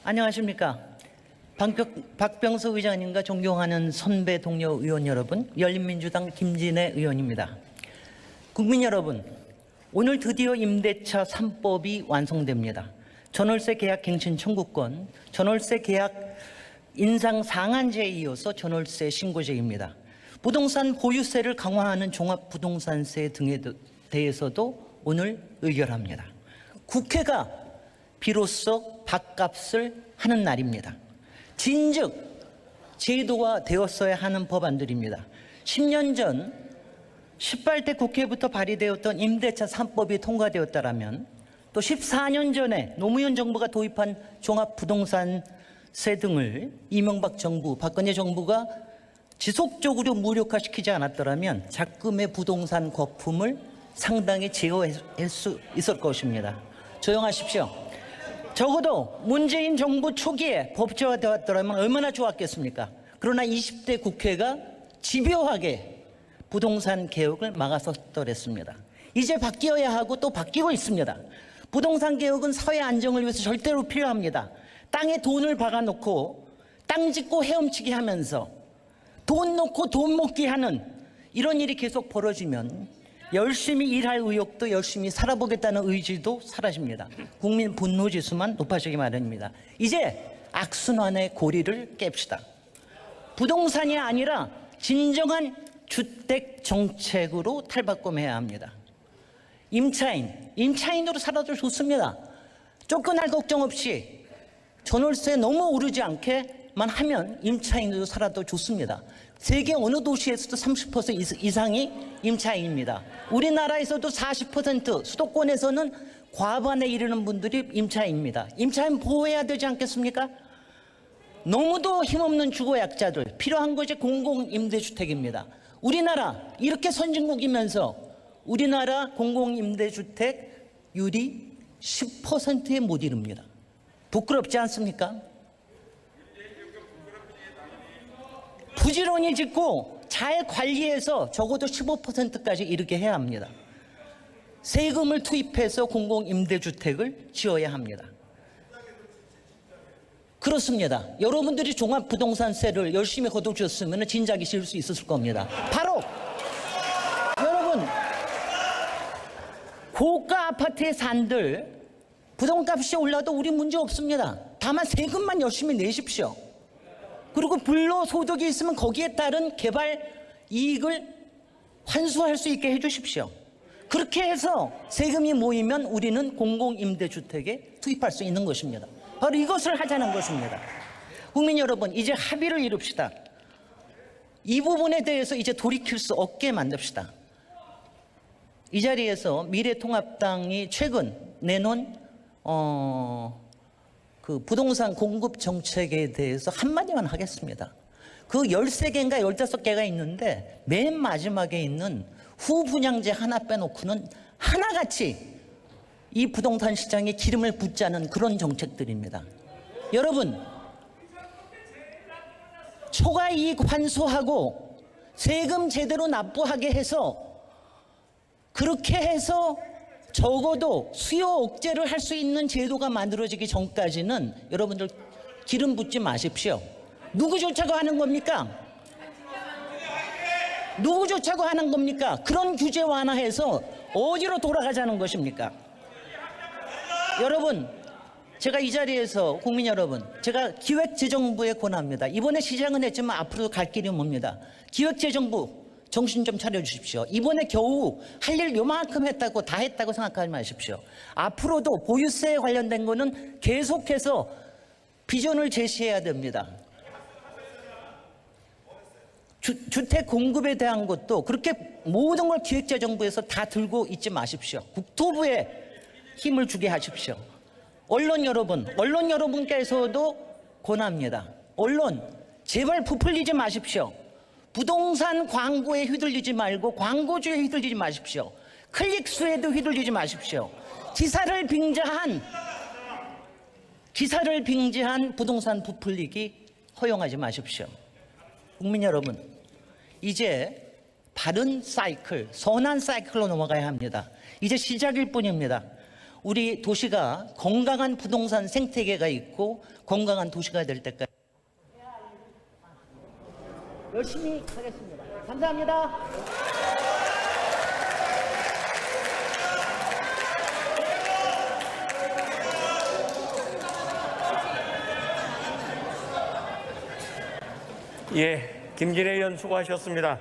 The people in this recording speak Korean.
안녕하십니까. 박병수 의장님과 존경하는 선배 동료 의원 여러분, 열린민주당 김진애 의원입니다. 국민 여러분, 오늘 드디어 임대차 3법이 완성됩니다. 전월세 계약 갱신 청구권, 전월세 계약 인상 상한제에 이어서 전월세 신고제입니다. 부동산 보유세를 강화하는 종합부동산세 등에 대해서도 오늘 의결합니다. 국회가 비로소 밥값을 하는 날입니다. 진즉 제도화 되었어야 하는 법안들입니다. 10년 전 18대 국회부터 발의되었던 임대차 3법이 통과되었다면 또 14년 전에 노무현 정부가 도입한 종합부동산세 등을 이명박 정부, 박근혜 정부가 지속적으로 무력화시키지 않았더라면 작금의 부동산 거품을 상당히 제어할 수 있을 것입니다. 조용하십시오. 적어도 문재인 정부 초기에 법제화되었더라면 얼마나 좋았겠습니까? 그러나 20대 국회가 집요하게 부동산 개혁을 막아섰더랬습니다. 이제 바뀌어야 하고 또 바뀌고 있습니다. 부동산 개혁은 사회 안정을 위해서 절대로 필요합니다. 땅에 돈을 박아놓고 땅 짓고 헤엄치기 하면서 돈 놓고 돈 먹기 하는 이런 일이 계속 벌어지면 열심히 일할 의욕도 열심히 살아보겠다는 의지도 사라집니다. 국민 분노지수만 높아지기 마련입니다. 이제 악순환의 고리를 깹시다. 부동산이 아니라 진정한 주택 정책으로 탈바꿈해야 합니다. 임차인으로 살아도 좋습니다. 쫓겨날 걱정 없이 전월세 너무 오르지 않게만 하면 임차인으로 살아도 좋습니다. 세계 어느 도시에서도 30% 이상이 임차인입니다. 우리나라에서도 40%, 수도권에서는 과반에 이르는 분들이 임차인입니다. 임차인 보호해야 되지 않겠습니까? 너무도 힘없는 주거약자들, 필요한 것이 공공임대주택입니다. 우리나라 이렇게 선진국이면서 우리나라 공공임대주택률이 10%에 못 이릅니다. 부끄럽지 않습니까? 부지런히 짓고 잘 관리해서 적어도 15%까지 이르게 해야 합니다. 세금을 투입해서 공공임대주택을 지어야 합니다. 그렇습니다. 여러분들이 종합부동산세를 열심히 걷어주셨으면 진작에 지을 수 있었을 겁니다. 바로 여러분, 고가 아파트에 산들 부동값이 올라도 우리 문제 없습니다. 다만 세금만 열심히 내십시오. 그리고 불로소득이 있으면 거기에 따른 개발 이익을 환수할 수 있게 해주십시오. 그렇게 해서 세금이 모이면 우리는 공공임대주택에 투입할 수 있는 것입니다. 바로 이것을 하자는 것입니다. 국민 여러분, 이제 합의를 이룹시다. 이 부분에 대해서 이제 돌이킬 수 없게 만듭시다. 이 자리에서 미래통합당이 최근 내놓은 그 부동산 공급 정책에 대해서 한마디만 하겠습니다. 그 13개인가 15개가 있는데 맨 마지막에 있는 후분양제 하나 빼놓고는 하나같이 이 부동산 시장에 기름을 붓자는 그런 정책들입니다. 여러분, 초과이익 환수하고 세금 제대로 납부하게 해서 그렇게 해서 적어도 수요 억제를 할 수 있는 제도가 만들어지기 전까지는 여러분들 기름 붓지 마십시오. 누구 좋자고 하는 겁니까? 누구 좋자고 하는 겁니까? 그런 규제 완화해서 어디로 돌아가자는 것입니까? 여러분, 제가 이 자리에서 국민 여러분, 제가 기획재정부에 권합니다. 이번에 시장은 했지만 앞으로 갈 길이 멉니다. 기획재정부 정신 좀 차려주십시오. 이번에 겨우 할 일 요만큼 했다고 다 했다고 생각하지 마십시오. 앞으로도 보유세에 관련된 거는 계속해서 비전을 제시해야 됩니다. 주택 공급에 대한 것도 그렇게 모든 걸 기획재정부에서 다 들고 있지 마십시오. 국토부에 힘을 주게 하십시오. 언론 여러분께서도 권합니다. 언론, 제발 부풀리지 마십시오. 부동산 광고에 휘둘리지 말고 광고주에 휘둘리지 마십시오. 클릭수에도 휘둘리지 마십시오. 기사를 빙자한 부동산 부풀리기 허용하지 마십시오. 국민 여러분, 이제 바른 사이클, 선한 사이클로 넘어가야 합니다. 이제 시작일 뿐입니다. 우리 도시가 건강한 부동산 생태계가 있고 건강한 도시가 될 때까지 열심히 하겠습니다. 감사합니다. 예, 김진애 의원 수고하셨습니다.